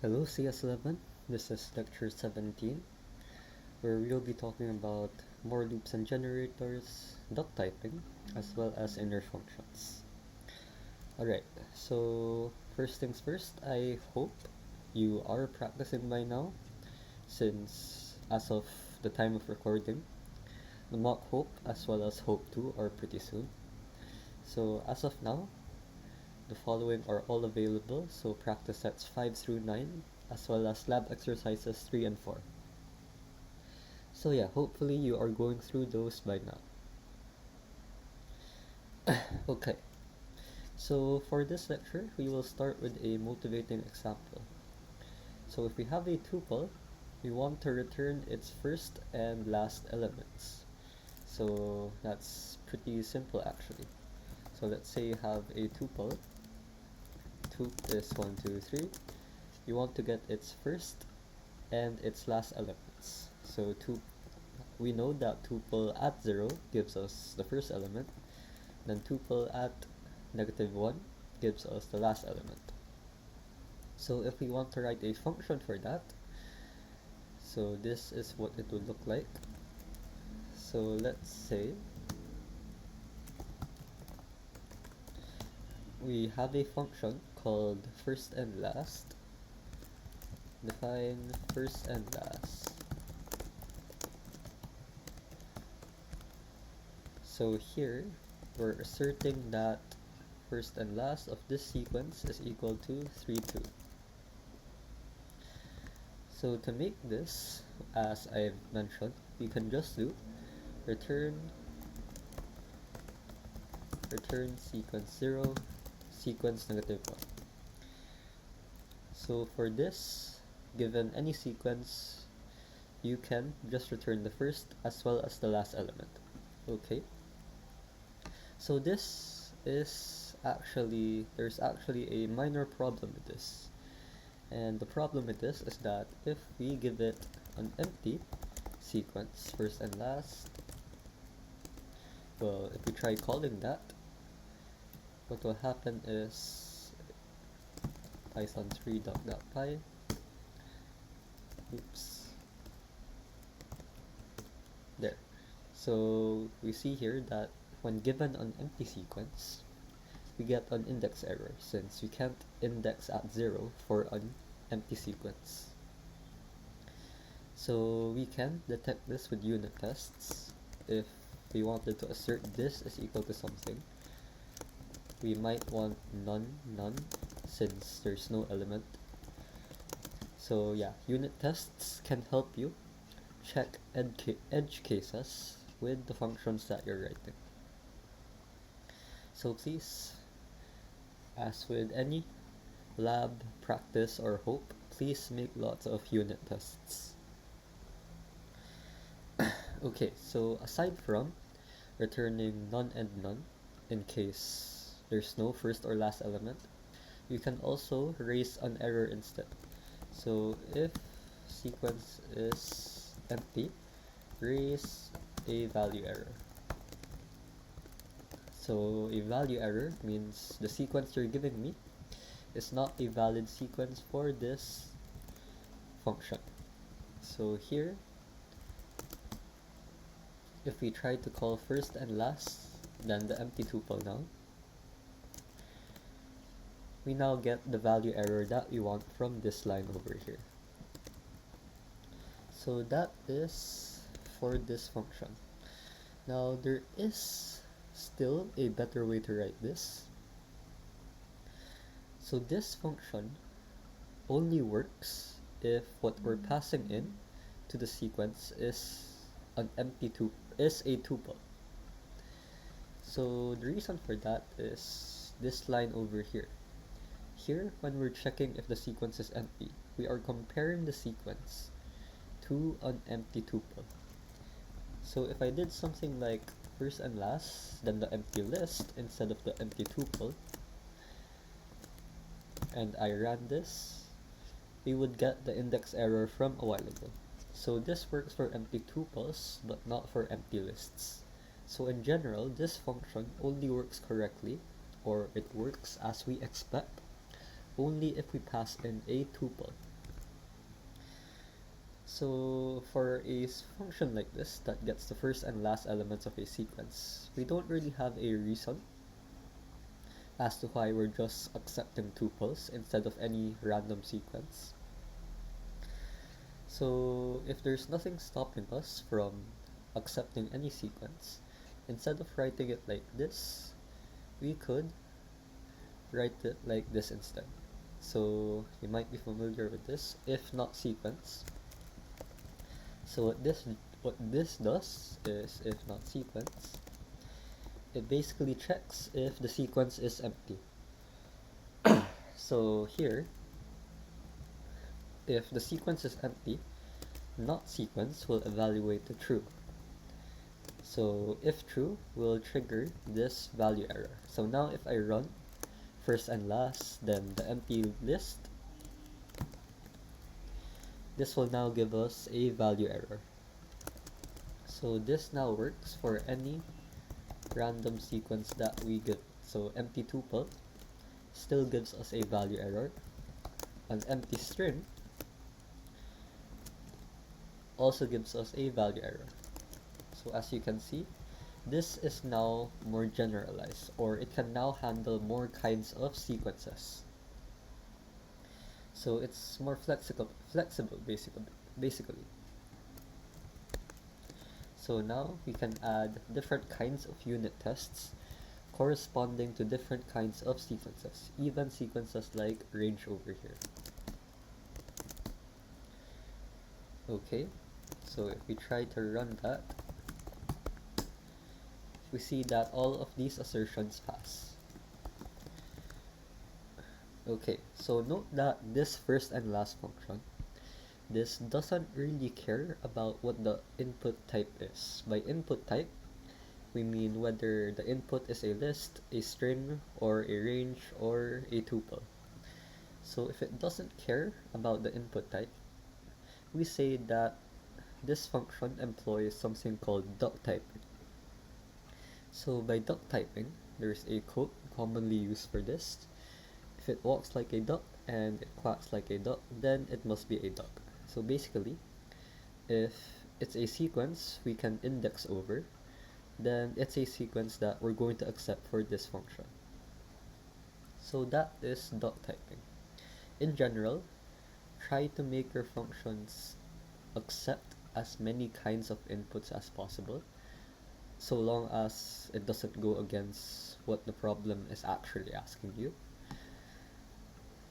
Hello CS11, this is lecture 17, where we'll be talking about more loops and generators, duck typing, as well as inner functions. Alright, so first things first, I hope you are practicing by now, since as of the time of recording, the mock hope as well as hope 2 are pretty soon. So as of now, the following are all available, so practice sets 5 through 9, as well as lab exercises 3 and 4. So yeah, hopefully you are going through those by now. Okay, so for this lecture, we will start with a motivating example. So if we have a tuple, we want to return its first and last elements. So that's pretty simple actually. So let's say you have a tuple. Tup is 1, 2, 3. You want to get its first and its last elements. So we know that tuple at 0 gives us the first element, then tuple at -1 gives us the last element. So if we want to write a function for that, so this is what it would look like. So let's say we have a function called first and last. Define first and last. So here we're asserting that first and last of this sequence is equal to 3, 2. So to make this, as I've mentioned, we can just do return sequence 0, sequence -1. So for this, given any sequence, you can just return the first as well as the last element. Okay. So there's actually a minor problem with this. And the problem with this is that if we give it an empty sequence, first and last, well, if we try calling that, what will happen is python3.py, oops, there. So we see here that when given an empty sequence, we get an index error since we can't index at 0 for an empty sequence. So we can detect this with unit tests. If we wanted to assert this is equal to something, we might want none, since there's no element. So yeah, unit tests can help you check edge cases with the functions that you're writing. So please, as with any lab, practice, or hope, please make lots of unit tests. Okay, so aside from returning none and none in case there's no first or last element, you can also raise an error instead. So if sequence is empty, raise a value error. So a value error means the sequence you're giving me is not a valid sequence for this function. So here, if we try to call first and last, then the empty tuple now, we now get the value error that we want from this line over here. So that is for this function. Now there is still a better way to write this. So this function only works if what we're passing in to the sequence is a tuple. So the reason for that is this line over here. Here, when we're checking if the sequence is empty, we are comparing the sequence to an empty tuple. So if I did something like first and last, then the empty list instead of the empty tuple, and I ran this, we would get the index error from a while ago. So this works for empty tuples, but not for empty lists. So in general, this function only works correctly, or it works as we expect, only if we pass in a tuple. So for a function like this that gets the first and last elements of a sequence, we don't really have a reason as to why we're just accepting tuples instead of any random sequence. So if there's nothing stopping us from accepting any sequence, instead of writing it like this, we could write it like this instead. So you might be familiar with this, if not sequence. So what this does is, if not sequence, it basically checks if the sequence is empty. So here, if the sequence is empty, not sequence will evaluate the true. So if true, we'll trigger this value error. So now if I run first and last, then the empty list, this will now give us a value error. So this now works for any random sequence that we give. So empty tuple still gives us a value error. An empty string also gives us a value error. So as you can see, this is now more generalized, or it can now handle more kinds of sequences. So it's more flexible basically. So now we can add different kinds of unit tests corresponding to different kinds of sequences, even sequences like range over here. Okay, so if we try to run that, we see that all of these assertions pass. Okay, so note that this first and last function, this doesn't really care about what the input type is. By input type, we mean whether the input is a list, a string, or a range, or a tuple. So if it doesn't care about the input type, we say that this function employs something called duck typing. So by duck typing, there's a quote commonly used for this. If it walks like a duck and it quacks like a duck, then it must be a duck. So basically, if it's a sequence we can index over, then it's a sequence that we're going to accept for this function. So that is duck typing. In general, try to make your functions accept as many kinds of inputs as possible, so long as it doesn't go against what the problem is actually asking you.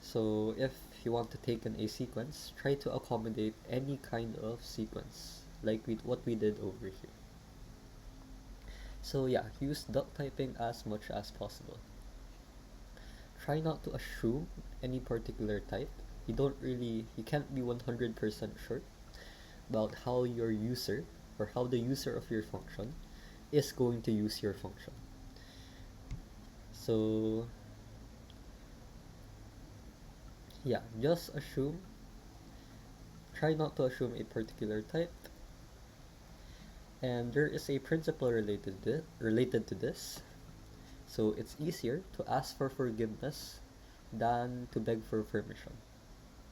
So if you want to take in a sequence, try to accommodate any kind of sequence, like what we did over here. So yeah, use duck typing as much as possible. Try not to assume any particular type. You can't be 100% sure about how your user, or how the user of your function is going to use your function. So yeah, just try not to assume a particular type. And there is a principle related to this. So it's easier to ask for forgiveness than to beg for permission.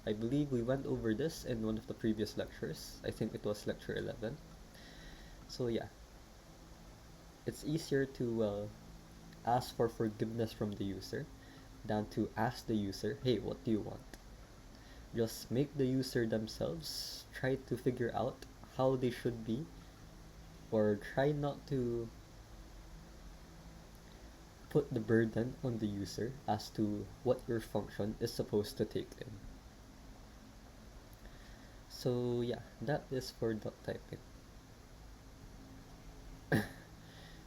I believe we went over this in one of the previous lectures. I think it was lecture 11. So yeah, it's easier to ask for forgiveness from the user than to ask the user, hey, what do you want? Just make the user themselves try to figure out how they should be, or try not to put the burden on the user as to what your function is supposed to take in. So yeah, that is for duck typing.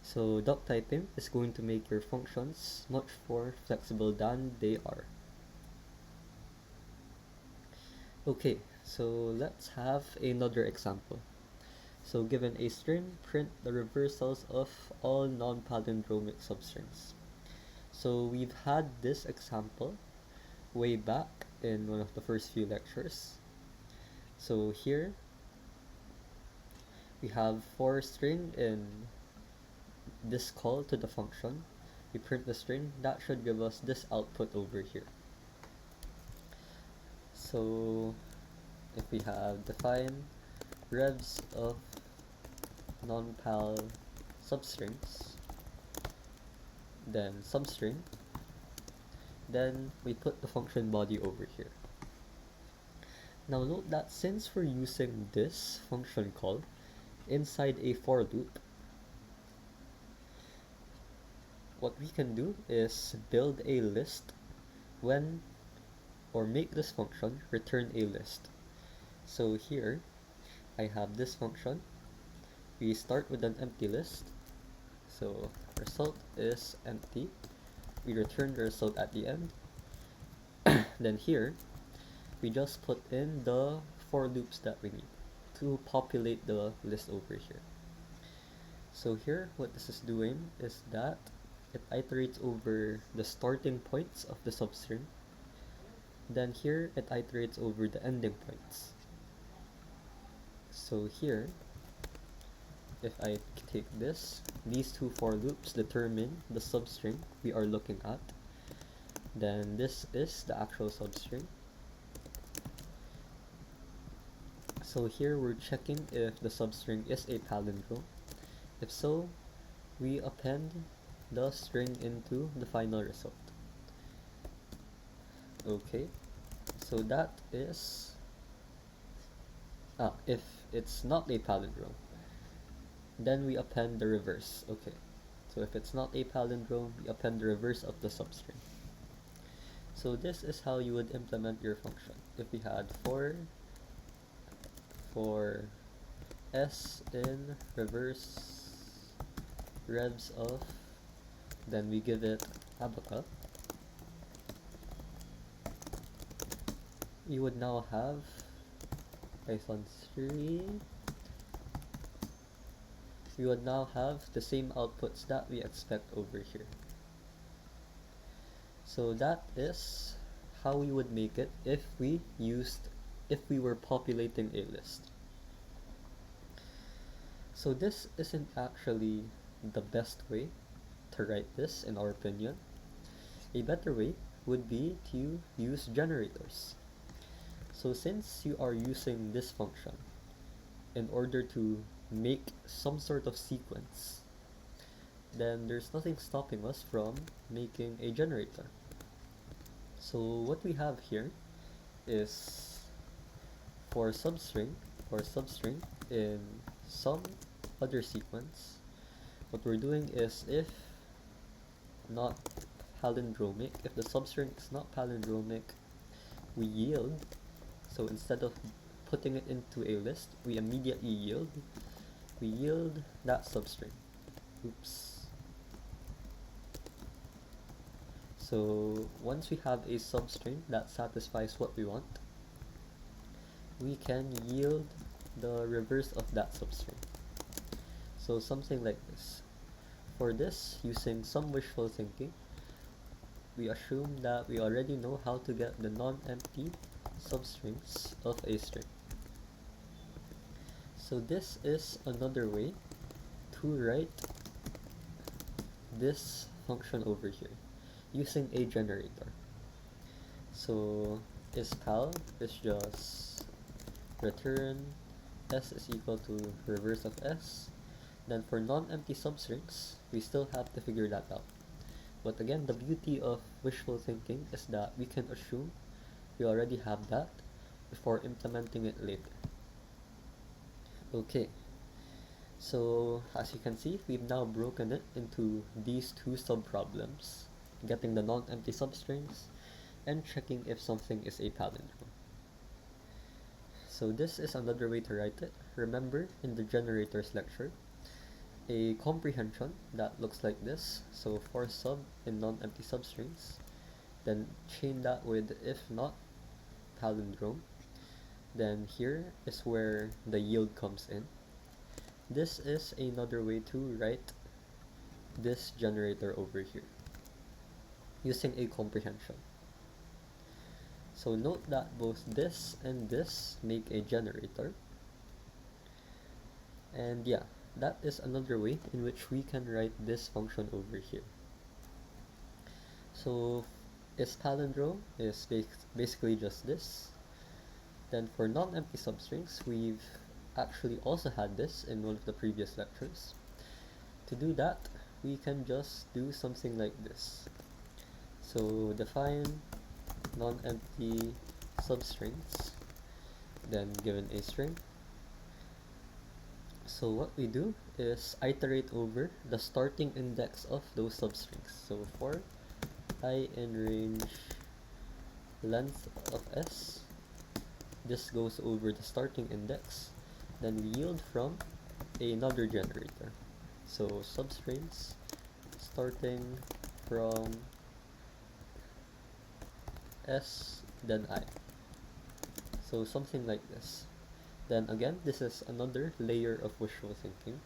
So duck typing is going to make your functions much more flexible than they are. Okay, so let's have another example. So given a string, print the reversals of all non-palindromic substrings. So we've had this example way back in one of the first few lectures. So here we have for string in this call to the function. We print the string, that should give us this output over here. So if we have define revs of non-pal substrings, then substring, then we put the function body over here. Now note that since we're using this function call inside a for loop, what we can do is build a list when, or make this function return a list. So here I have this function. We start with an empty list. So result is empty. We return the result at the end. Then here we just put in the for loops that we need to populate the list over here. So here what this is doing is that it iterates over the starting points of the substring. Then here it iterates over the ending points. So here, if I take this, these two for loops determine the substring we are looking at. Then this is the actual substring. So here we're checking if the substring is a palindrome. If so, we append the string into the final result. Okay, so that is, if it's not a palindrome, then we append the reverse. Okay, so if it's not a palindrome, we append the reverse of the substring. So this is how you would implement your function. If we had for s in reverse revs of, then we give it abaca, you would now have Python 3. We would now have the same outputs that we expect over here. So that is how we would make it if we were populating a list. So this isn't actually the best way to write this, in our opinion. A better way would be to use generators. So since you are using this function in order to make some sort of sequence, then there's nothing stopping us from making a generator. So what we have here is for substring in some other sequence, what we're doing is if not palindromic, if the substring is not palindromic, we yield. So instead of putting it into a list, we immediately yield. We yield that substring. Oops. So once we have a substring that satisfies what we want, we can yield the reverse of that substring. So something like this. For this, using some wishful thinking, we assume that we already know how to get the non-empty substrings of a string. So this is another way to write this function over here using a generator. So isPal is just return s is equal to reverse of s. Then for non-empty substrings, we still have to figure that out. But again, the beauty of wishful thinking is that we can assume we already have that before implementing it later. Okay, so as you can see, we've now broken it into these two sub-problems, getting the non-empty substrings and checking if something is a palindrome. So this is another way to write it. Remember, in the generators lecture, a comprehension that looks like this. So for sub in non-empty substrings, then chain that with if not palindrome. Then here is where the yield comes in. This is another way to write this generator over here using a comprehension. So note that both this and this make a generator. And yeah, that is another way in which we can write this function over here. So is palindrome is basically just this. Then for non-empty substrings, we've actually also had this in one of the previous lectures. To do that, we can just do something like this. So define non-empty substrings, then given a string. So what we do is iterate over the starting index of those substrings. So for I in range length of s, this goes over the starting index, then we yield from another generator. So substrings starting from s, then I. So something like this. Then again, this is another layer of wishful thinking.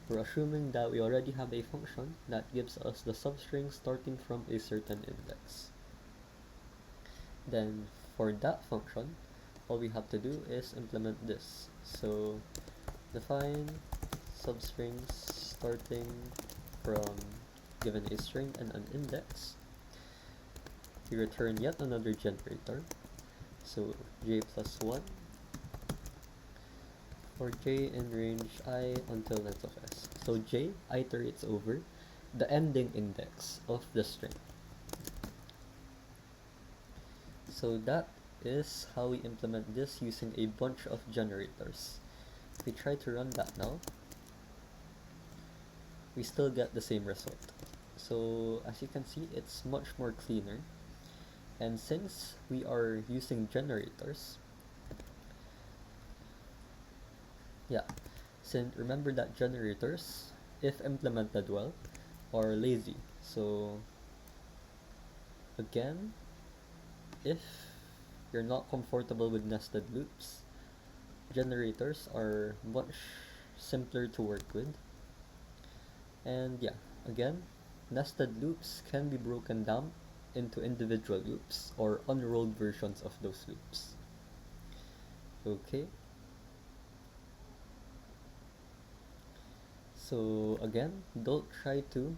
We're assuming that we already have a function that gives us the substring starting from a certain index. Then for that function, all we have to do is implement this. So define substrings starting from given a string and an index. We return yet another generator. So j plus 1 for j in range I until length of s. So j iterates over the ending index of the string. So that is how we implement this using a bunch of generators. If we try to run that now, we still get the same result. So as you can see, it's much more cleaner. And since we are using generators, remember that generators, if implemented well, are lazy. So again, if you're not comfortable with nested loops, generators are much simpler to work with. And again, nested loops can be broken down into individual loops or unrolled versions of those loops. Okay. So again, don't try to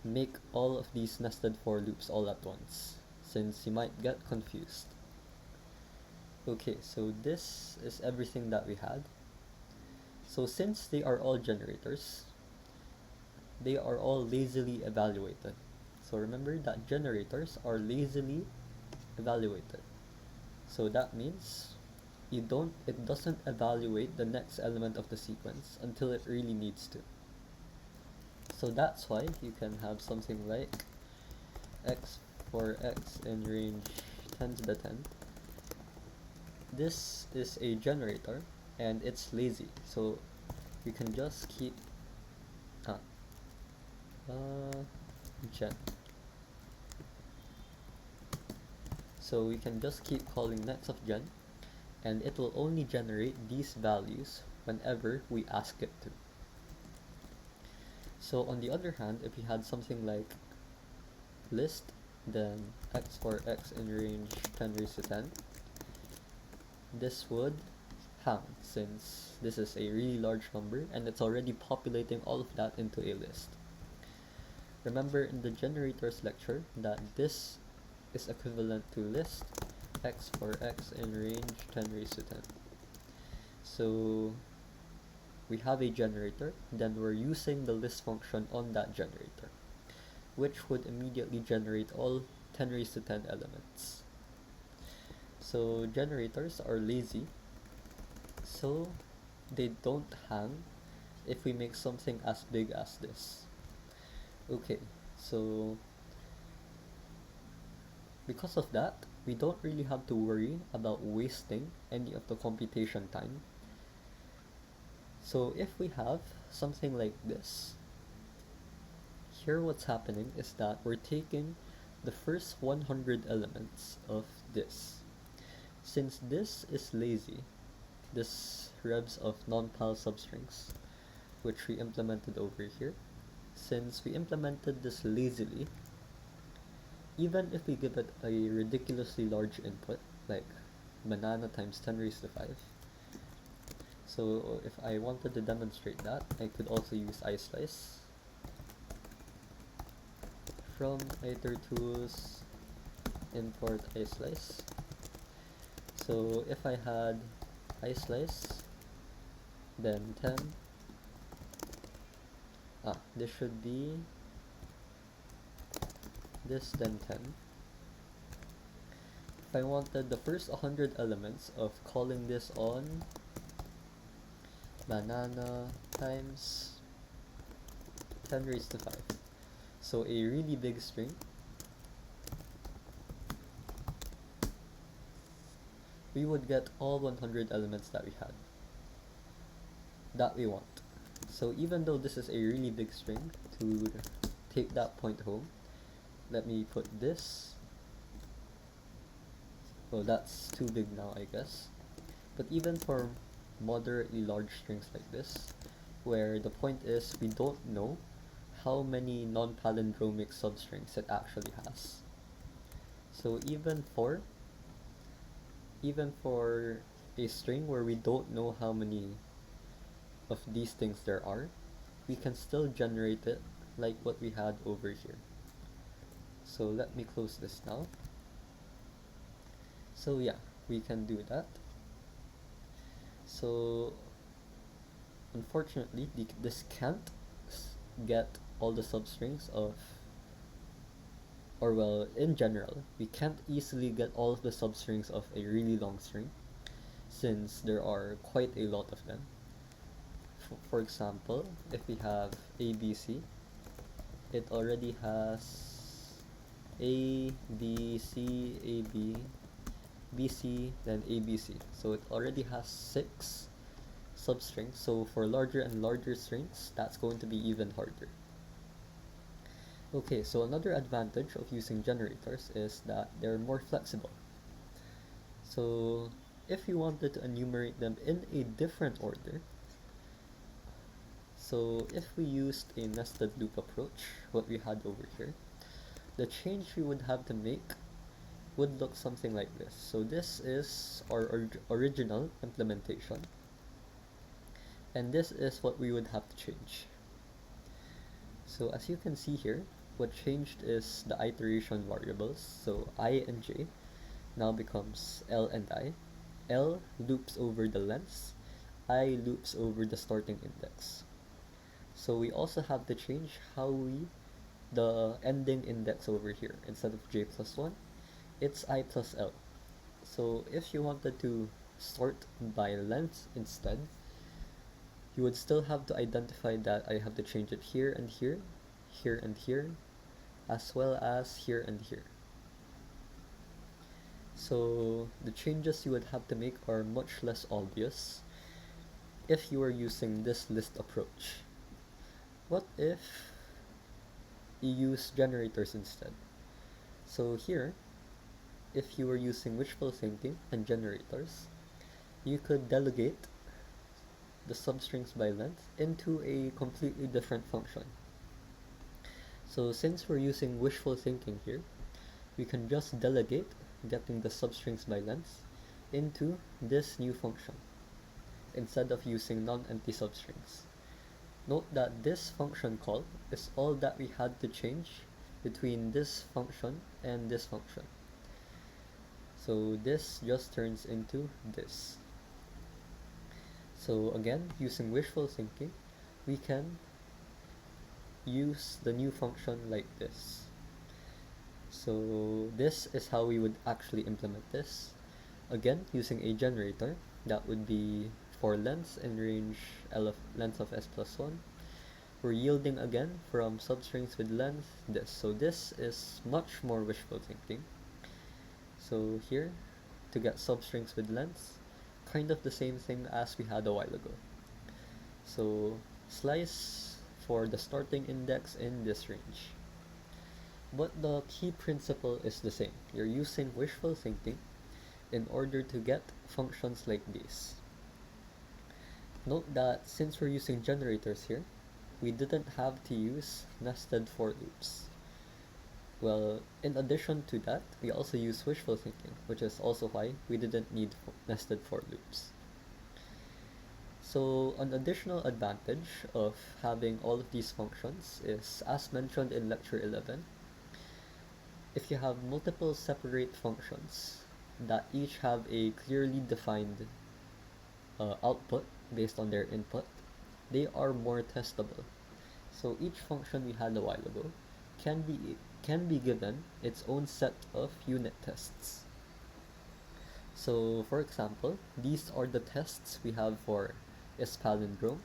make all of these nested for loops all at once, since you might get confused. Okay, so this is everything that we had. So since they are all generators, they are all lazily evaluated. So remember that generators are lazily evaluated. So that means it doesn't evaluate the next element of the sequence until it really needs to. So that's why you can have something like x for x in range 10 to the 10. This is a generator and it's lazy, so we can just keep gen. So we can just keep calling next of gen, and it will only generate these values whenever we ask it to. So on the other hand, if we had something like list, then x for x in range 10 raised to 10, this would hang, since this is a really large number and it's already populating all of that into a list. Remember in the generators lecture that this is equivalent to list x for x in range 10 raised to 10. So we have a generator, then we're using the list function on that generator, which would immediately generate all 10 raised to 10 elements. So generators are lazy, so they don't hang if we make something as big as this. Okay, so because of that, we don't really have to worry about wasting any of the computation time. So if we have something like this, here what's happening is that we're taking the first 100 elements of this. Since this is lazy, this revs of non-pal substrings, which we implemented over here, since we implemented this lazily, even if we give it a ridiculously large input, like banana times 10 raised to 5, so if I wanted to demonstrate that, I could also use islice from iter tools import islice. So if I had iSlice, then 10, this should be this, then 10. If I wanted the first 100 elements of calling this on banana times 10 raised to 5. So a really big string, we would get all 100 elements that we want. So even though this is a really big string, to take that point home, let me put this. Well, that's too big now, I guess. But even for moderately large strings like this, where the point is we don't know how many non-palindromic substrings it actually has. So even for a string where we don't know how many of these things there are, we can still generate it like what we had over here. So let me close this now. So yeah, we can do that. So unfortunately, this can't get all the substrings of, or well, in general, we can't easily get all of the substrings of a really long string, since there are quite a lot of them. For example, if we have ABC, it already has A, B, C, A, B, BC, then ABC. So it already has 6 substrings. So for larger and larger strings, that's going to be even harder. Okay, so another advantage of using generators is that they're more flexible. So if you wanted to enumerate them in a different order, so if we used a nested loop approach, what we had over here, the change we would have to make would look something like this. So this is our original implementation, and this is what we would have to change. So as you can see here, what changed is the iteration variables. So I and j now becomes L and I. L loops over the lengths, I loops over the starting index. So we also have to change the ending index over here. Instead of j plus 1, it's I plus L. So if you wanted to sort by length instead, you would still have to identify that I have to change it here and here, here and here, as well as here and here. So the changes you would have to make are much less obvious if you were using this list approach. What if you use generators instead? So here, if you were using wishful thinking and generators, you could delegate the substrings by length into a completely different function. So since we're using wishful thinking here, we can just delegate getting the substrings by length into this new function instead of using non-empty substrings. Note that this function call is all that we had to change between this function and this function. So this just turns into this. So again, using wishful thinking, we can use the new function like this. So this is how we would actually implement this. Again, using a generator, that would be for lengths in range length of s plus 1. We're yielding again from substrings with length this. So this is much more wishful thinking. So here, to get substrings with length, kind of the same thing as we had a while ago. So slice for the starting index in this range. But the key principle is the same. You're using wishful thinking in order to get functions like these. Note that since we're using generators here, we didn't have to use nested for loops. Well, in addition to that, we also use wishful thinking, which is also why we didn't need nested for loops. So an additional advantage of having all of these functions is, as mentioned in lecture 11, if you have multiple separate functions, that each have a clearly defined output based on their input, they are more testable. So each function we had a while ago can be given its own set of unit tests. So for example, these are the tests we have for is palindrome.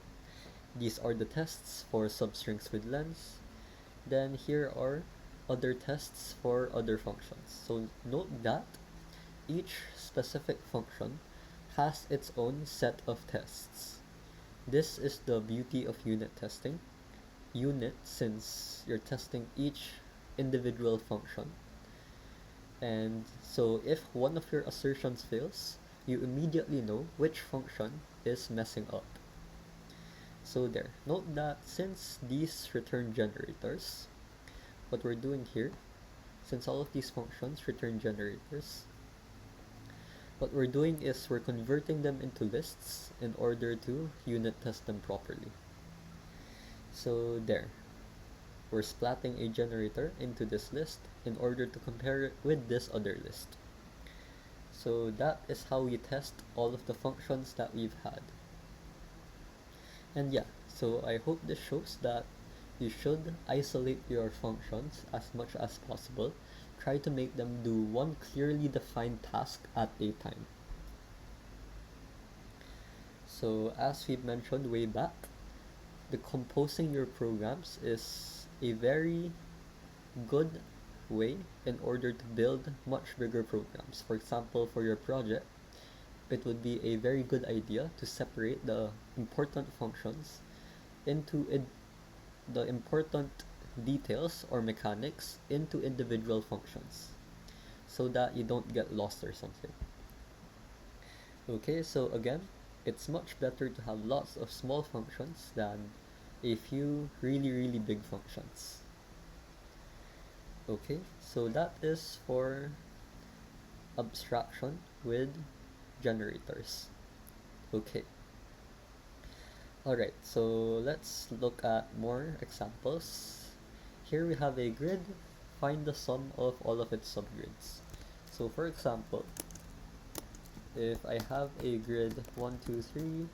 These are the tests for substrings with lengths. Then here are other tests for other functions. So note that each specific function has its own set of tests. This is the beauty of unit testing. Unit, since you're testing each individual function. And so if one of your assertions fails, you immediately know which function is messing up. So there, note that since these return generators, what we're doing here, since all of these functions return generators, what we're doing is we're converting them into lists in order to unit test them properly. So there, we're splatting a generator into this list in order to compare it with this other list. So that is how we test all of the functions that we've had. And yeah, so I hope this shows that you should isolate your functions as much as possible. Try to make them do one clearly defined task at a time. So as we mentioned way back, decomposing your programs is a very good way in order to build much bigger programs. For example, for your project, it would be a very good idea to separate the important functions into the important details or mechanics into individual functions so that you don't get lost or something. Okay, so again, it's much better to have lots of small functions than a few really big functions. Okay, so that is for abstraction with generators. Okay. Alright, so let's look at more examples. Here we have a grid. Find the sum of all of its subgrids. So for example, if I have a grid 1, 2, 3,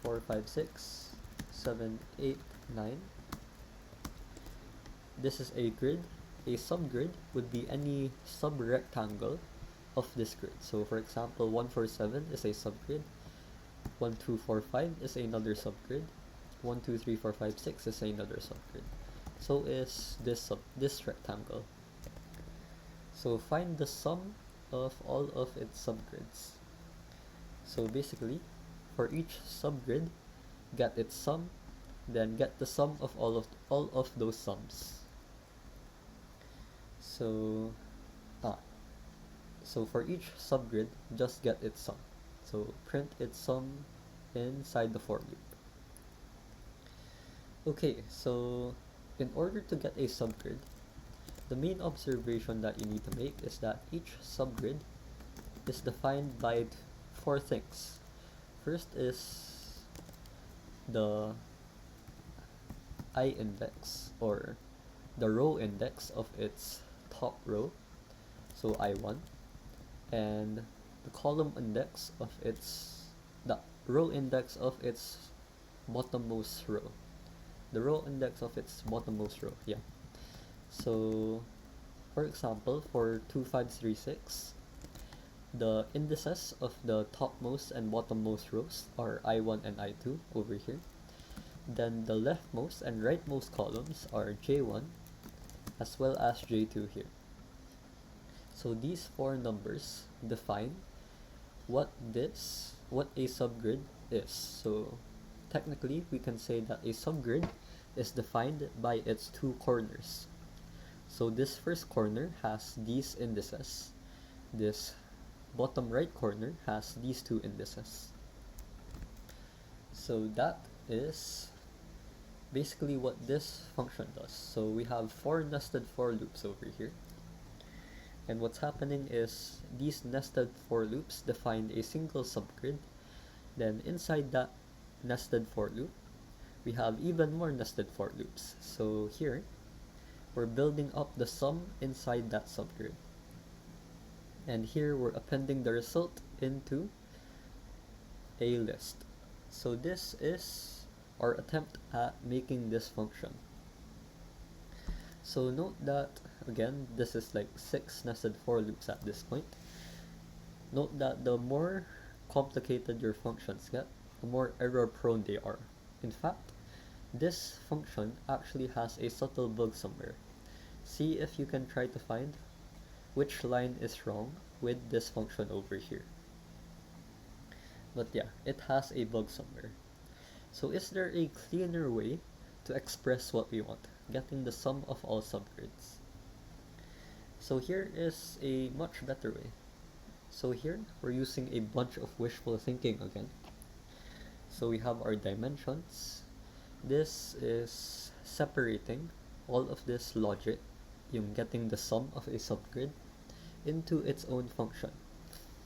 4, 5, 6, 7, 8, 9, this is a grid. A subgrid would be any subrectangle of this grid. So for example, 1, 4, 7 is a subgrid. 1, 2, 4, 5 is another subgrid. 1, 2, 3, 4, 5, 6 is another subgrid. So is this rectangle. So find the sum of all of its subgrids. So basically, for each subgrid, get its sum, then get the sum of all of those sums. So so for each subgrid, just get its sum. So print its sum inside the for loop. Okay, so in order to get a subgrid, the main observation that you need to make is that each subgrid is defined by four things. First is the I index, or the row index of its top row, so I1, and the column index of the row index of its bottommost row. The row index of its bottommost row, yeah. So, for example, for 2536, the indices of the topmost and bottommost rows are I1 and I2 over here. Then the leftmost and rightmost columns are J1 as well as J2 here. So these four numbers define what a subgrid is. So technically we can say that a subgrid is defined by its two corners. So this first corner has these indices. This bottom right corner has these two indices. So that is basically what this function does. So we have four nested for loops over here. And what's happening is these nested for loops define a single subgrid. Then inside that nested for loop, we have even more nested for loops. So here, we're building up the sum inside that subgrid. And here we're appending the result into a list. So this is our attempt at making this function. So note that, again, this is like 6 nested for loops at this point. Note that the more complicated your functions get, the more error prone they are. In fact, this function actually has a subtle bug somewhere. See if you can try to find which line is wrong with this function over here. But yeah, it has a bug somewhere. So is there a cleaner way to express what we want, getting the sum of all subgrids? So here is a much better way. So here we're using a bunch of wishful thinking again. So we have our dimensions. This is separating all of this logic, yung getting the sum of a subgrid, into its own function.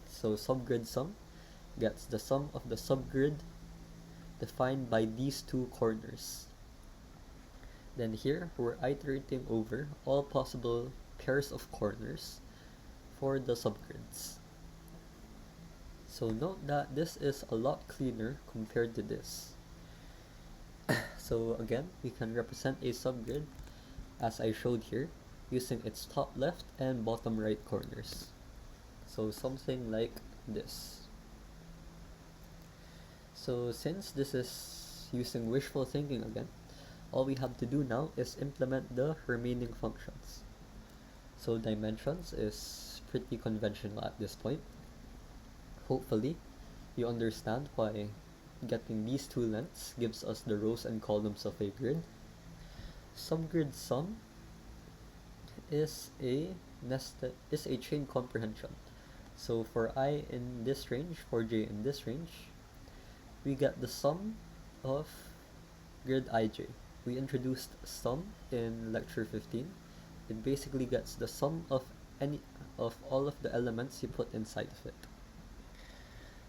So subgrid sum gets the sum of the subgrid defined by these two corners. Then here we're iterating over all possible pairs of corners for the subgrids. So note that this is a lot cleaner compared to this. So again, we can represent a subgrid as I showed here using its top left and bottom right corners. So something like this. So since this is using wishful thinking again, all we have to do now is implement the remaining functions. So dimensions is pretty conventional at this point. Hopefully, you understand why getting these two lengths gives us the rows and columns of a grid. Subgrid sum is a chain comprehension. So for I in this range, for j in this range, we get the sum of grid ij. We introduced sum in lecture 15. It basically gets the sum of all of the elements you put inside of it.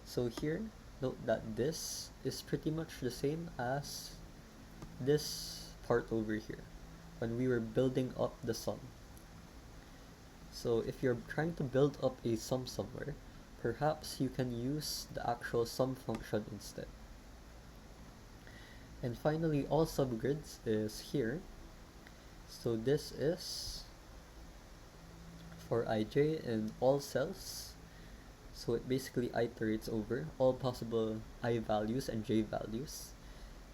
So here, note that this is pretty much the same as this part over here when we were building up the sum. So if you're trying to build up a sum somewhere, perhaps you can use the actual sum function instead. And finally, all subgrids is here. So this is for ij in all cells. So it basically iterates over all possible I values and j values,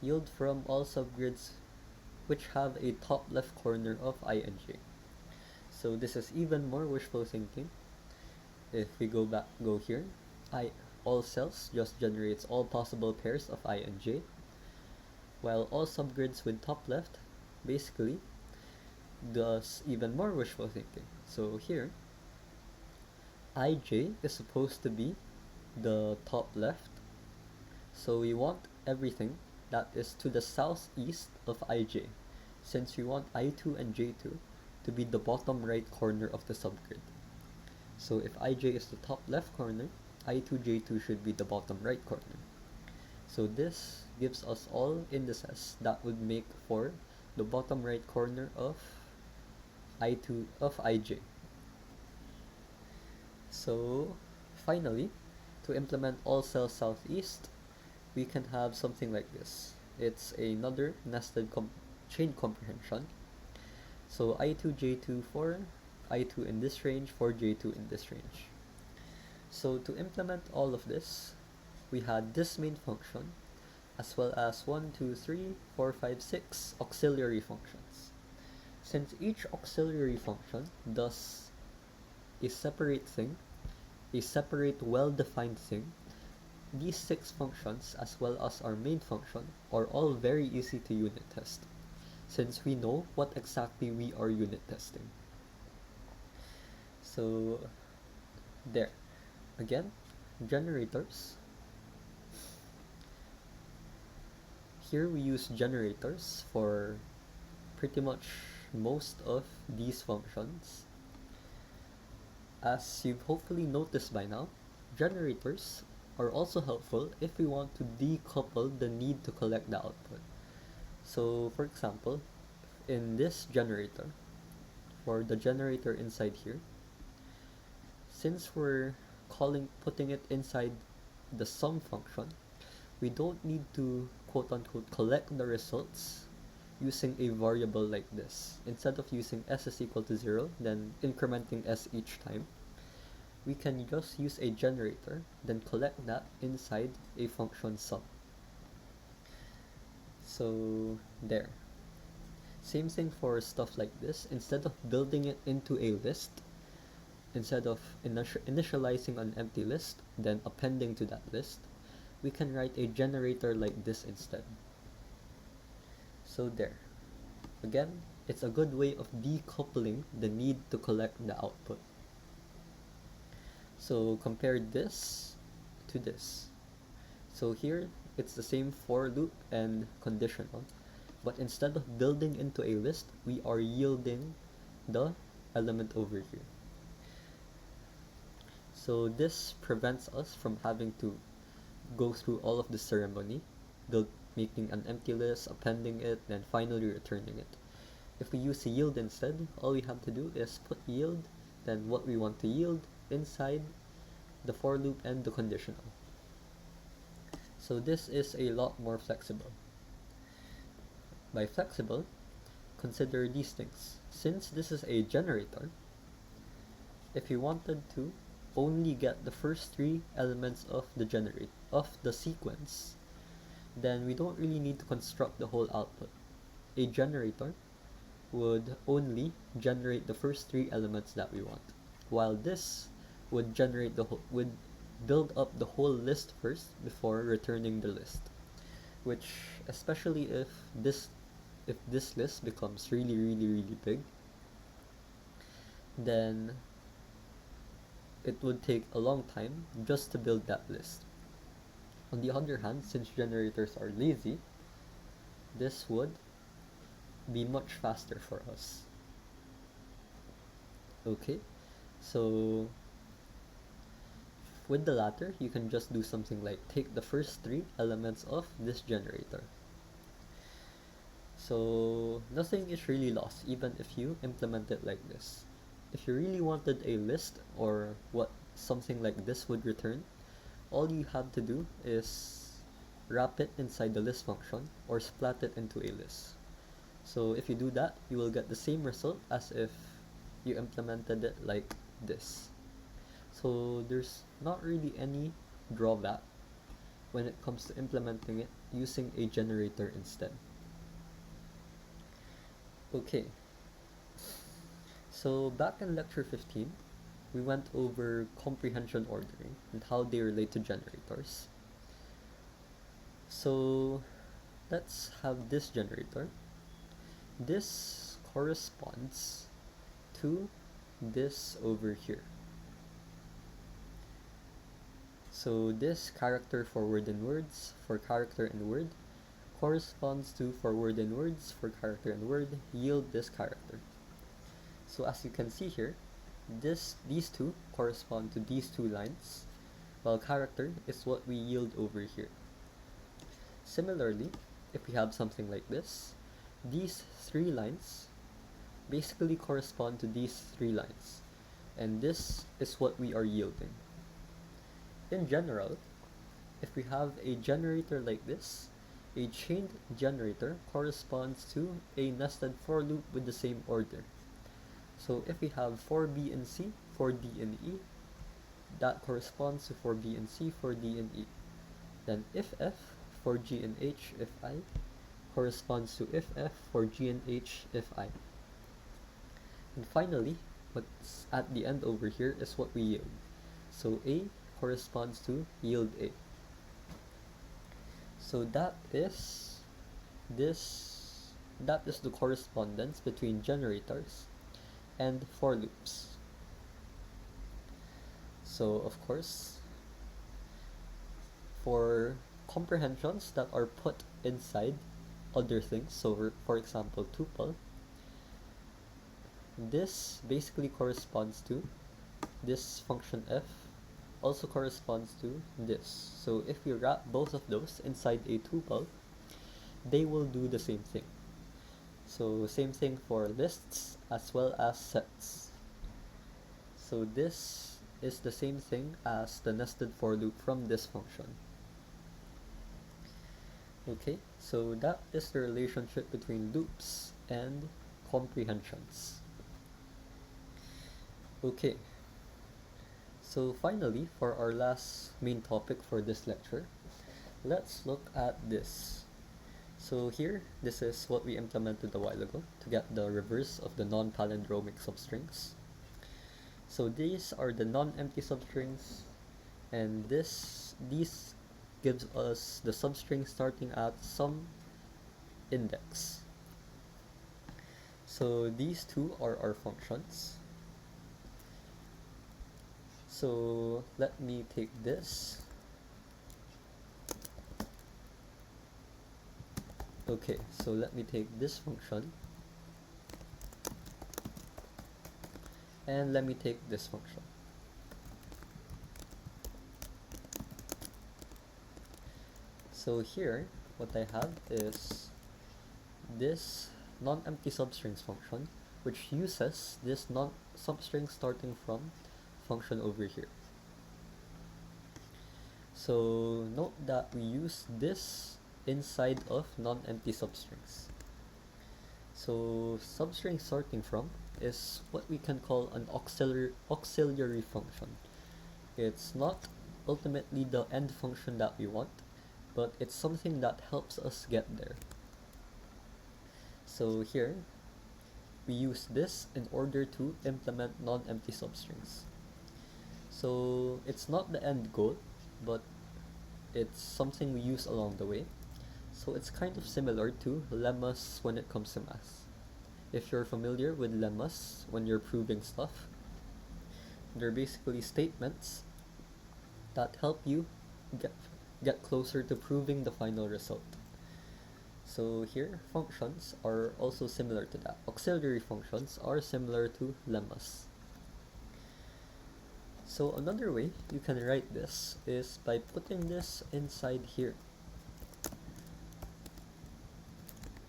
yield from all subgrids which have a top left corner of I and j. So this is even more wishful thinking. If we go here, all cells just generates all possible pairs of I and j, while all subgrids with top left basically does even more wishful thinking. So here, ij is supposed to be the top left, so we want everything that is to the southeast of ij, since we want I2 and J2 to be the bottom right corner of the subgrid. So if ij is the top left corner, I2, J2 should be the bottom right corner. So this gives us all indices that would make for the bottom right corner of I2 of ij. So finally, to implement all cells southeast, we can have something like this. It's another nested chain comprehension. So I2, J2 for I2 in this range, for J2 in this range. So to implement all of this, we had this main function as well as 1, 2, 3, 4, 5, 6 auxiliary functions. Since each auxiliary function does a separate thing, a separate well-defined thing, these 6 functions as well as our main function are all very easy to unit test, since we know what exactly we are unit testing. So there, again, generators. Here we use generators for pretty much most of these functions. As you've hopefully noticed by now, generators are also helpful if we want to decouple the need to collect the output. So for example, in this generator, for the generator inside here, since we're putting it inside the sum function, we don't need to quote unquote collect the results using a variable like this. Instead of using s is equal to 0, then incrementing s each time, we can just use a generator, then collect that inside a function sum. So there. Same thing for stuff like this. Instead of building it into a list, instead of initializing an empty list, then appending to that list, we can write a generator like this instead. So there. Again, it's a good way of decoupling the need to collect the output. So compare this to this. So here, it's the same for loop and conditional, but instead of building into a list, we are yielding the element over here. So this prevents us from having to go through all of the ceremony, making an empty list, appending it, then finally returning it. If we use a yield instead, all we have to do is put yield, then what we want to yield inside the for loop and the conditional. So this is a lot more flexible. By flexible, consider these things. Since this is a generator, if you wanted to only get the first 3 elements of the sequence, then we don't really need to construct the whole output. A generator would only generate the first 3 elements that we want, while this would would build up the whole list first before returning the list. Which, especially if this list becomes really big, then it would take a long time just to build that list. On the other hand, since generators are lazy, this would be much faster for us. Okay, so with the latter, you can just do something like take the first 3 elements of this generator. So nothing is really lost even if you implement it like this. If you really wanted a list or what something like this would return, all you have to do is wrap it inside the list function or splat it into a list. So if you do that, you will get the same result as if you implemented it like this. So there's not really any drawback when it comes to implementing it using a generator instead. Okay, so back in lecture 15, we went over comprehension ordering and how they relate to generators. So let's have this generator. This corresponds to this over here. So this character for word and words, for character and word, corresponds to for word and words, for character and word, yield this character. So as you can see here, these two correspond to these 2 lines, while character is what we yield over here. Similarly, if we have something like this, these 3 lines basically correspond to these 3 lines, and this is what we are yielding. In general, if we have a generator like this, a chained generator corresponds to a nested for loop with the same order. So if we have for B and C, for D and E, that corresponds to for B and C, for D and E. Then if F, for G and H, if I, corresponds to if F, for G and H, if I. And finally, what's at the end over here is what we yield. So A corresponds to yield A. So that is the correspondence between generators and for loops. So of course, for comprehensions that are put inside other things, so for example tuple, this basically corresponds to this function f, also corresponds to this. So if we wrap both of those inside a tuple, they will do the same thing. So same thing for lists as well as sets. So this is the same thing as the nested for loop from this function. Okay, so that is the relationship between loops and comprehensions. Okay, so finally, for our last main topic for this lecture, let's look at this. So here, this is what we implemented a while ago to get the reverse of the non-palindromic substrings. So these are the non-empty substrings, and these gives us the substring starting at some index. So these two are our functions. So let me take this. Okay, so let me take this function and let me take this function. So here, what I have is this non-empty substrings function, which uses this non-substring starting from function over here. So note that we use this inside of non-empty substrings. So substring starting from is what we can call an auxiliary function. It's not ultimately the end function that we want, but it's something that helps us get there. So here, we use this in order to implement non-empty substrings. So it's not the end goal, but it's something we use along the way. So it's kind of similar to lemmas when it comes to math. If you're familiar with lemmas when you're proving stuff, they're basically statements that help you get closer to proving the final result. So here, functions are also similar to that. Auxiliary functions are similar to lemmas. So another way you can write this is by putting this inside here.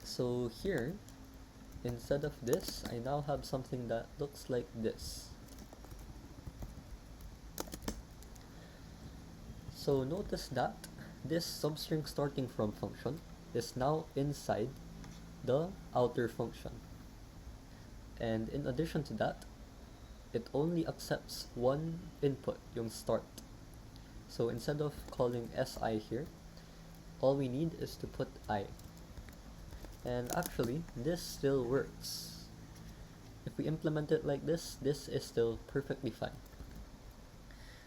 So here, instead of this, I now have something that looks like this. So notice that this substring starting from function is now inside the outer function. And in addition to that, it only accepts one input, yung start. So instead of calling si here, all we need is to put I. And actually, this still works. If we implement it like this is still perfectly fine.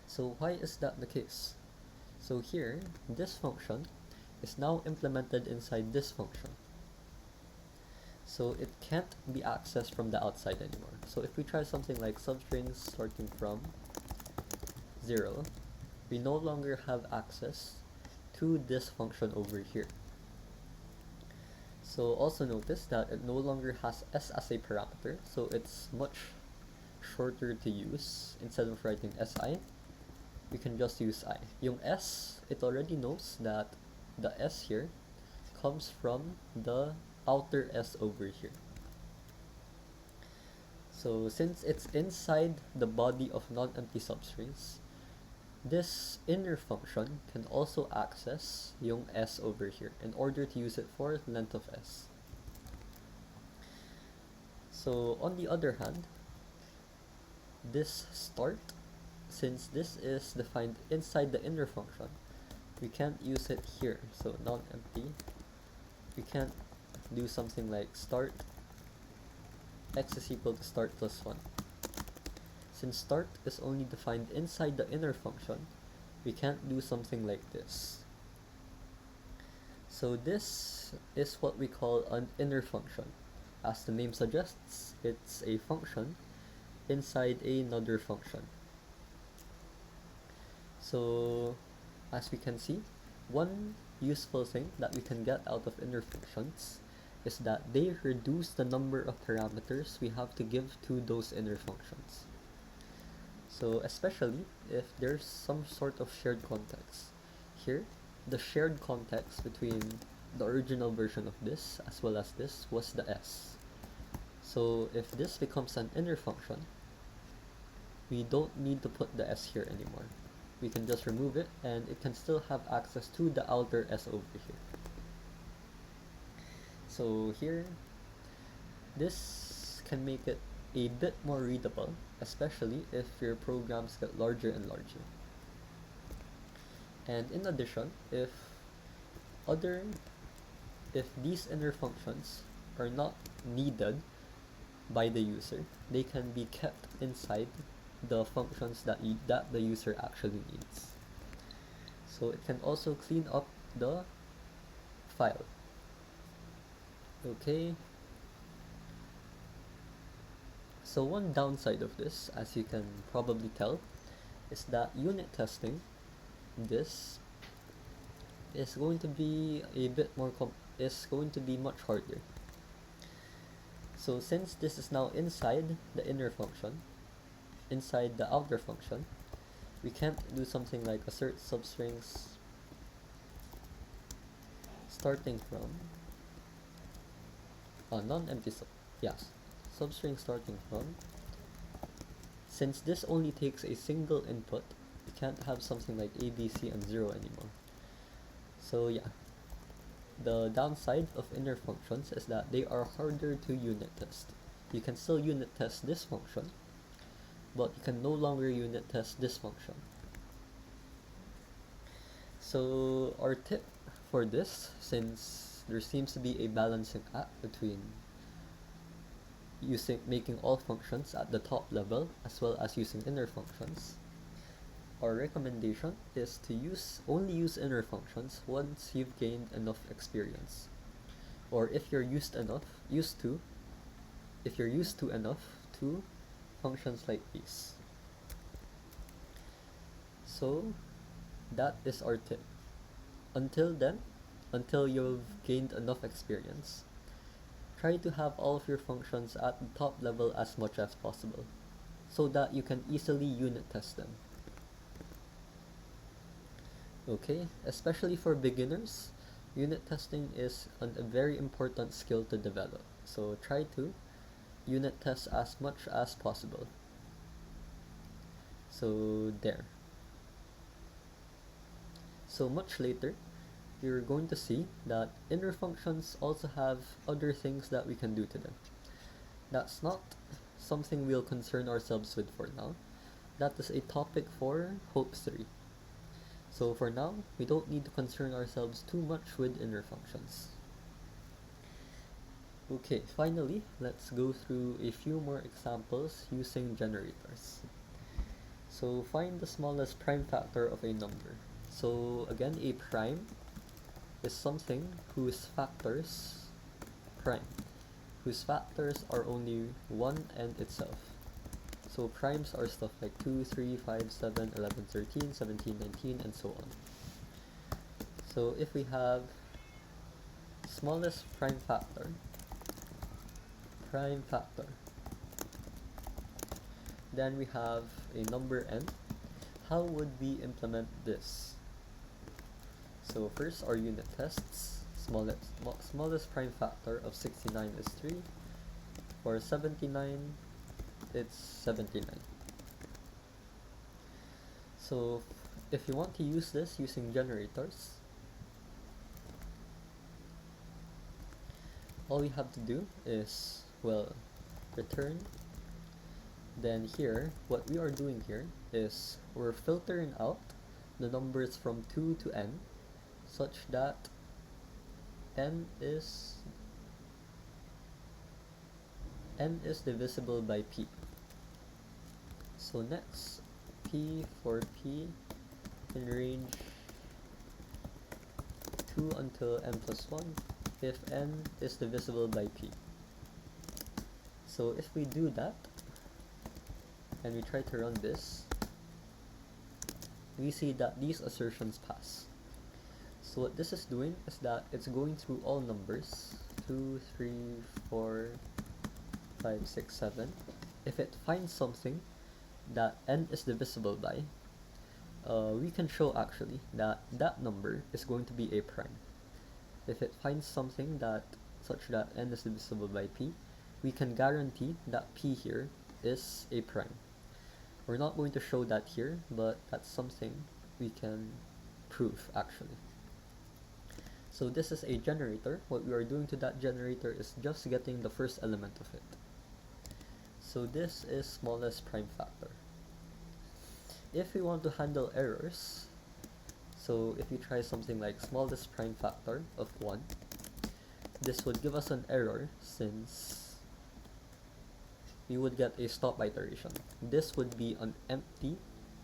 So why is that the case? So here, this function is now implemented inside this function. So it can't be accessed from the outside anymore. So if we try something like substrings starting from 0, we no longer have access to this function over here. So also notice that it no longer has s as a parameter, so it's much shorter to use. Instead of writing si, we can just use I. Yung s, it already knows that the s here comes from the outer s over here. So since it's inside the body of non-empty substrings, this inner function can also access yung s over here in order to use it for length of s. So on the other hand, this start, since this is defined inside the inner function, we can't use it here. So non-empty, we can't do something like start x is equal to start plus 1. Since start is only defined inside the inner function, we can't do something like this. So this is what we call an inner function. As the name suggests, it's a function inside another function. So as we can see, one useful thing that we can get out of inner functions is that they reduce the number of parameters we have to give to those inner functions. So especially if there's some sort of shared context. Here, the shared context between the original version of this as well as this was the s. So if this becomes an inner function, we don't need to put the s here anymore. We can just remove it, and it can still have access to the outer s over here. So here, this can make it a bit more readable, especially if your programs get larger and larger. And in addition, other if these inner functions are not needed by the user, they can be kept inside the functions that the user actually needs. So it can also clean up the file. Okay. So one downside of this, as you can probably tell, is that unit testing this is going to be a bit more is going to be much harder. So since this is now inside the inner function, inside the outer function, we can't do something like assert substrings starting from non-empty substring starting from. Since this only takes a single input, we can't have something like A, B, C, and 0 anymore. So yeah, the downside of inner functions is that they are harder to unit test. You can still unit test this function, but you can no longer unit test this function. So our tip for this, since there seems to be a balancing act between making all functions at the top level as well as using inner functions, our recommendation is to only use inner functions once you've gained enough experience, or if you're used to enough to functions like these. So that is our tip. Until then, until you've gained enough experience, try to have all of your functions at the top level as much as possible, so that you can easily unit test them. Okay, especially for beginners, unit testing is a very important skill to develop. So try to unit test as much as possible. So there. So much later, you're going to see that inner functions also have other things that we can do to them. That's not something we'll concern ourselves with for now. That is a topic for Hope 3. So for now, we don't need to concern ourselves too much with inner functions. Okay, finally, let's go through a few more examples using generators. So find the smallest prime factor of a number. So again, a prime is something whose factors are only 1 and itself. So primes are stuff like 2, 3, 5, 7, 11, 13, 17, 19, and so on. So if we have smallest prime factor, then we have a number n. How would we implement this? So first, our unit tests. Smallest prime factor of 69 is 3. For 79, it's 79. So if you want to use this using generators, all we have to do is, return. Then here, what we are doing here is we're filtering out the numbers from 2 to n such that n is divisible by p. So next, p in range 2 until n plus 1 if n is divisible by p. So if we do that and we try to run this, we see that these assertions pass. So what this is doing is that it's going through all numbers 2, 3, 4, 5, 6, 7. If it finds something that n is divisible by, we can show actually that that number is going to be a prime. If it finds something such that n is divisible by p, we can guarantee that p here is a prime. We're not going to show that here, but that's something we can prove actually. So this is a generator. What we are doing to that generator is just getting the first element of it. So this is smallest prime factor. If we want to handle errors, so if we try something like smallest prime factor of 1, this would give us an error since we would get a stop iteration. This would be an empty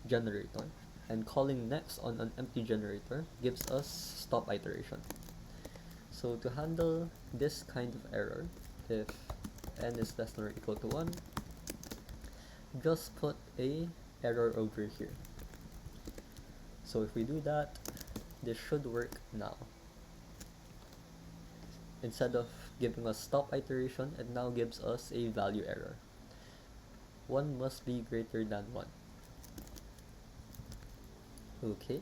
generator, and calling next on an empty generator gives us stop iteration. So to handle this kind of error, if n is less than or equal to 1, just put a error over here. So if we do that, this should work now. Instead of giving us stop iteration, it now gives us a value error. 1 must be greater than 1. Okay.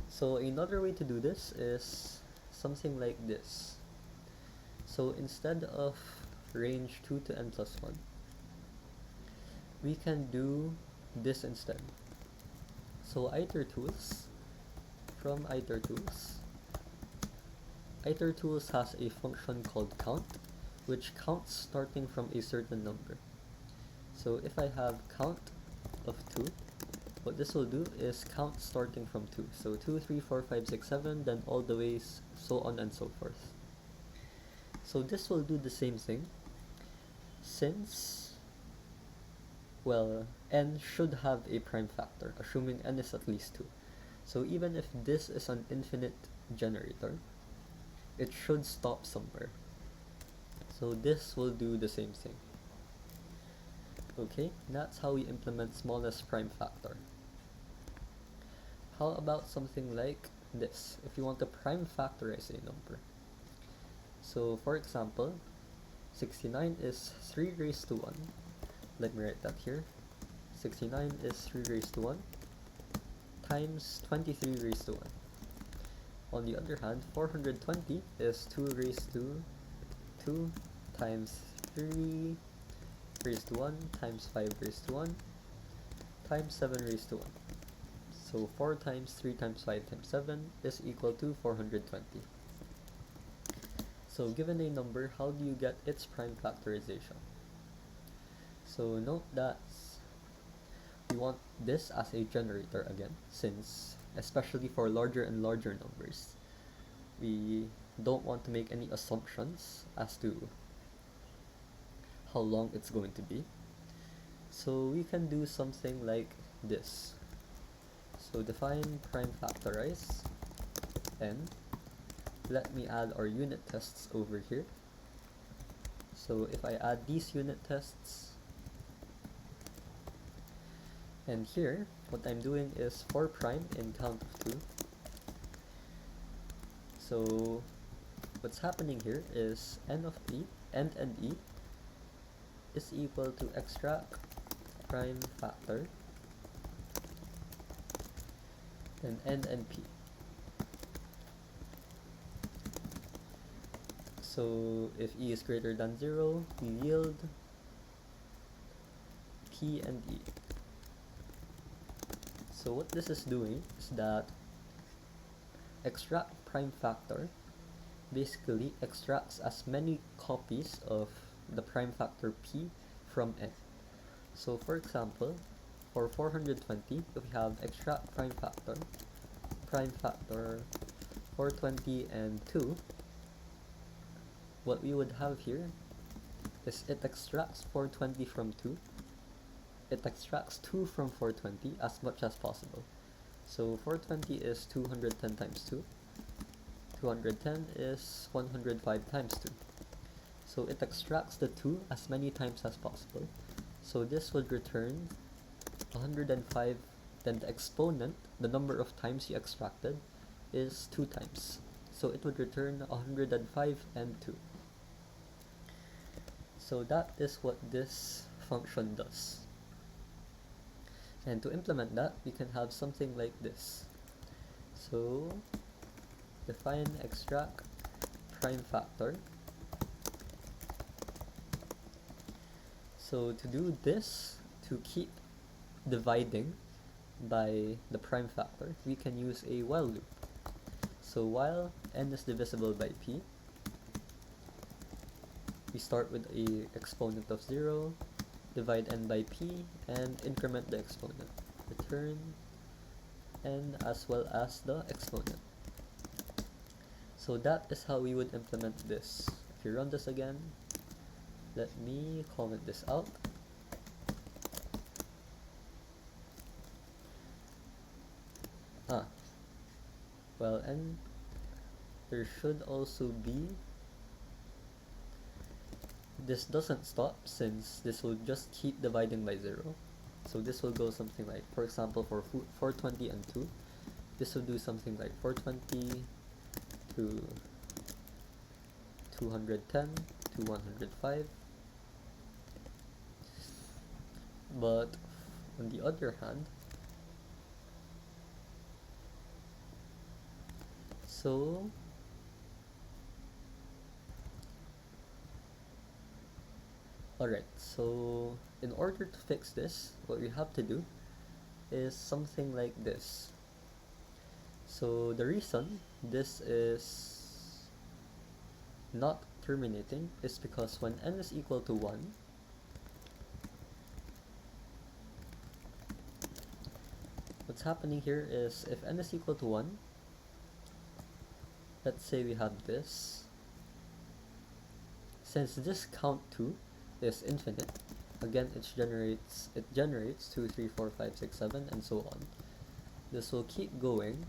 So another way to do this is something like this. So instead of range 2 to n plus 1, we can do this instead. So itertools, from itertools has a function called count, which counts starting from a certain number. So if I have count of 2, what this will do is count starting from 2. So 2, 3, 4, 5, 6, 7, then all the way so on and so forth. So this will do the same thing since, well, n should have a prime factor, assuming n is at least 2. So even if this is an infinite generator, it should stop somewhere. So this will do the same thing. Okay, that's how we implement smallest prime factor. How about something like this, if you want to prime factorize a number? So for example, 69 is 3 raised to 1. Let me write that here. 69 is 3 raised to 1 times 23 raised to 1. On the other hand, 420 is 2 raised to 2 times 3 raised to 1 times 5 raised to 1 times 7 raised to 1. So 4 times 3 times 5 times 7 is equal to 420. So given a number, how do you get its prime factorization? So note that we want this as a generator again, since especially for larger and larger numbers, we don't want to make any assumptions as to how long it's going to be. So we can do something like this. So define prime factorize n. Let me add our unit tests over here. So if I add these unit tests, and here what I'm doing is 4 prime in count of 2. So what's happening here is n of e, n and e is equal to extract prime factor and n and p. So if e is greater than 0, we yield p and e. So what this is doing is that extract prime factor basically extracts as many copies of the prime factor p from n. So for example, for 420, if we have extract prime factor 420 and 2, what we would have here is it extracts 420 from 2, it extracts 2 from 420 as much as possible. So 420 is 210 times 2, 210 is 105 times 2. So it extracts the 2 as many times as possible. So this would return 105, then the exponent, the number of times you extracted, is 2 times. So it would return 105 and 2. So that is what this function does. And to implement that, we can have something like this. So define extract prime factor. So to do this, to keep dividing by the prime factor, we can use a while loop. So while n is divisible by p, we start with a exponent of 0, divide n by p, and increment the exponent. Return n as well as the exponent. So that is how we would implement this. If you run this again, let me comment this out. Well, and there should also be, this doesn't stop since this will just keep dividing by 0. So this will go something like, for example, for 420 and 2, this will do something like 420 to 210 to 105. But on the other hand, so alright, so in order to fix this, what we have to do is something like this. So the reason this is not terminating is because when n is equal to 1, what's happening here is if n is equal to 1, let's say we have this. Since this count 2 is infinite, again it generates 2, 3, 4, 5, 6, 7, and so on. This will keep going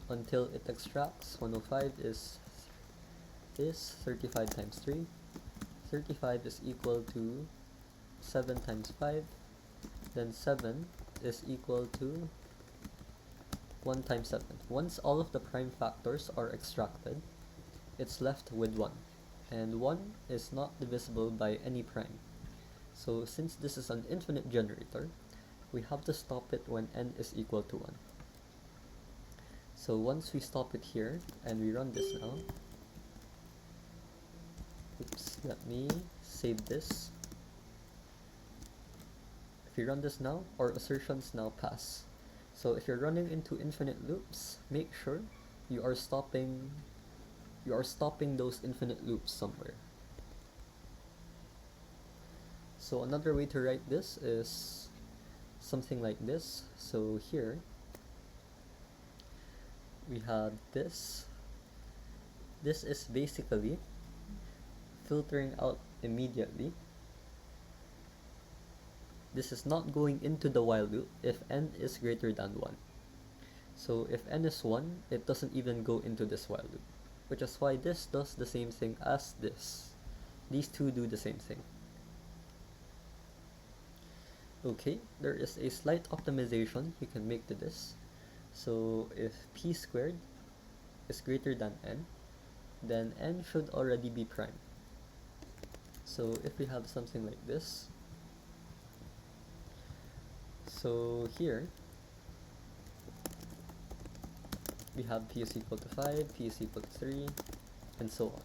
until it extracts 105 is 35 times 3. 35 is equal to 7 times 5. Then 7 is equal to 1 times 7. Once all of the prime factors are extracted, it's left with 1. And 1 is not divisible by any prime. So since this is an infinite generator, we have to stop it when n is equal to 1. So once we stop it here, and we run this now, oops, let me save this. If you run this now, our assertions now pass. So if you're running into infinite loops, make sure you are stopping those infinite loops somewhere. So another way to write this is something like this. So here we have this. This is basically filtering out immediately. This is not going into the while loop if n is greater than 1. So if n is 1, it doesn't even go into this while loop, which is why this does the same thing as this. These two do the same thing. Okay, there is a slight optimization you can make to this. So if p squared is greater than n, then n should already be prime. So if we have something like this, so here we have p is equal to 5, p is equal to 3, and so on.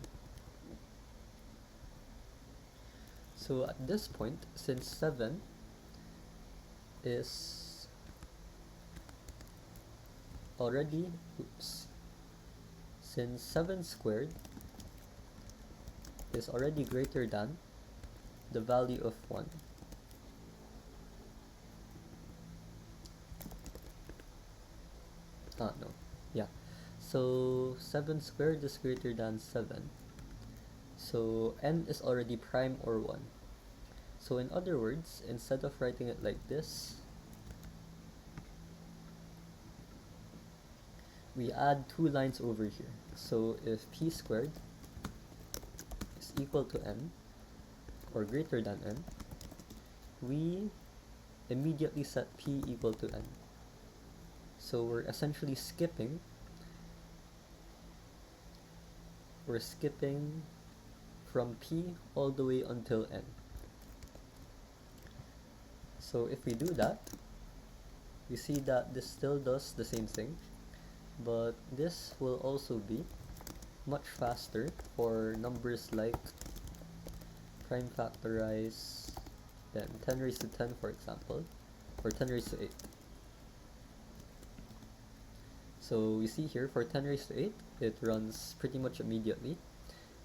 So at this point, since 7 is already, since 7 squared is already greater than the value of 1, no, yeah, so 7 squared is greater than 7, so n is already prime or 1. So in other words, instead of writing it like this, we add 2 lines over here. So if p squared is equal to n or greater than n, we immediately set p equal to n. So we're essentially skipping from p all the way until n. So if we do that, we see that this still does the same thing, but this will also be much faster for numbers like prime factorize, then 10 raised to 10 for example, for 10 raised to 8. So we see here for 10 raised to 8, it runs pretty much immediately.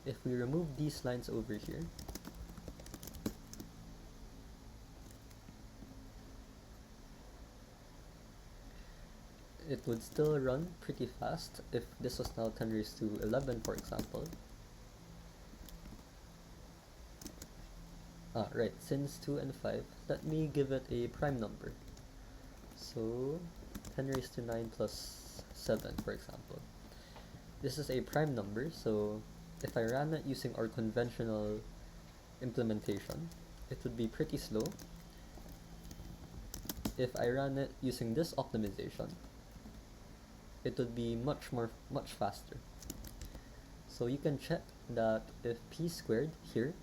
If we remove these lines over here, it would still run pretty fast if this was now 10 raised to 11, for example. Right, since 2 and 5, let me give it a prime number. So 10 raised to 9 plus 7, for example. This is a prime number, so if I ran it using our conventional implementation, it would be pretty slow. If I ran it using this optimization, it would be much faster. So you can check that if p squared here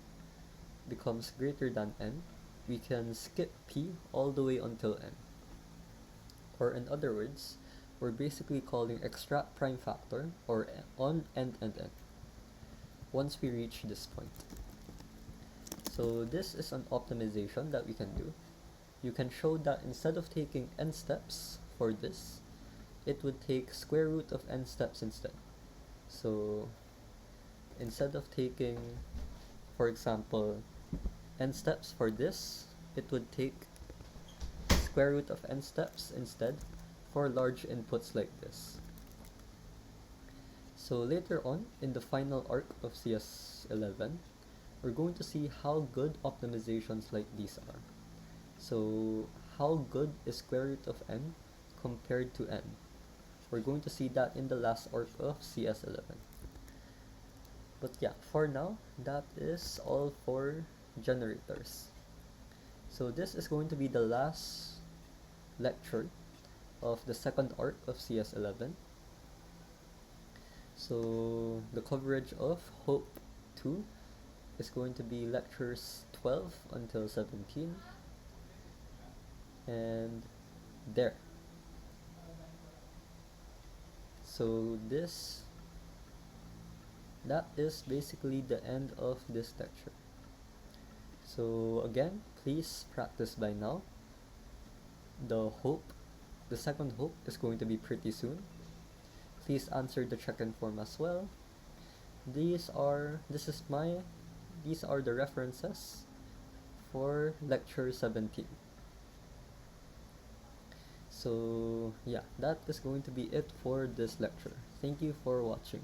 becomes greater than n, we can skip p all the way until n. Or in other words, we're basically calling extract prime factor or on end once we reach this point. So this is an optimization that we can do. You can show that instead of taking n steps for this, it would take square root of n steps instead. So instead of taking, for example, n steps for this, it would take square root of n steps instead for large inputs like this. So later on in the final arc of CS11, we're going to see how good optimizations like these are. So how good is square root of n compared to n? We're going to see that in the last arc of CS11. But yeah, for now, that is all for generators. So this is going to be the last lecture of the second arc of CS11. So the coverage of Hope 2 is going to be lectures 12 until 17. And there. So that is basically the end of this lecture. So again, please practice by now. The second hope is going to be pretty soon. Please answer the check-in form as well. These are the references for lecture 17. So yeah, that is going to be it for this lecture. Thank you for watching.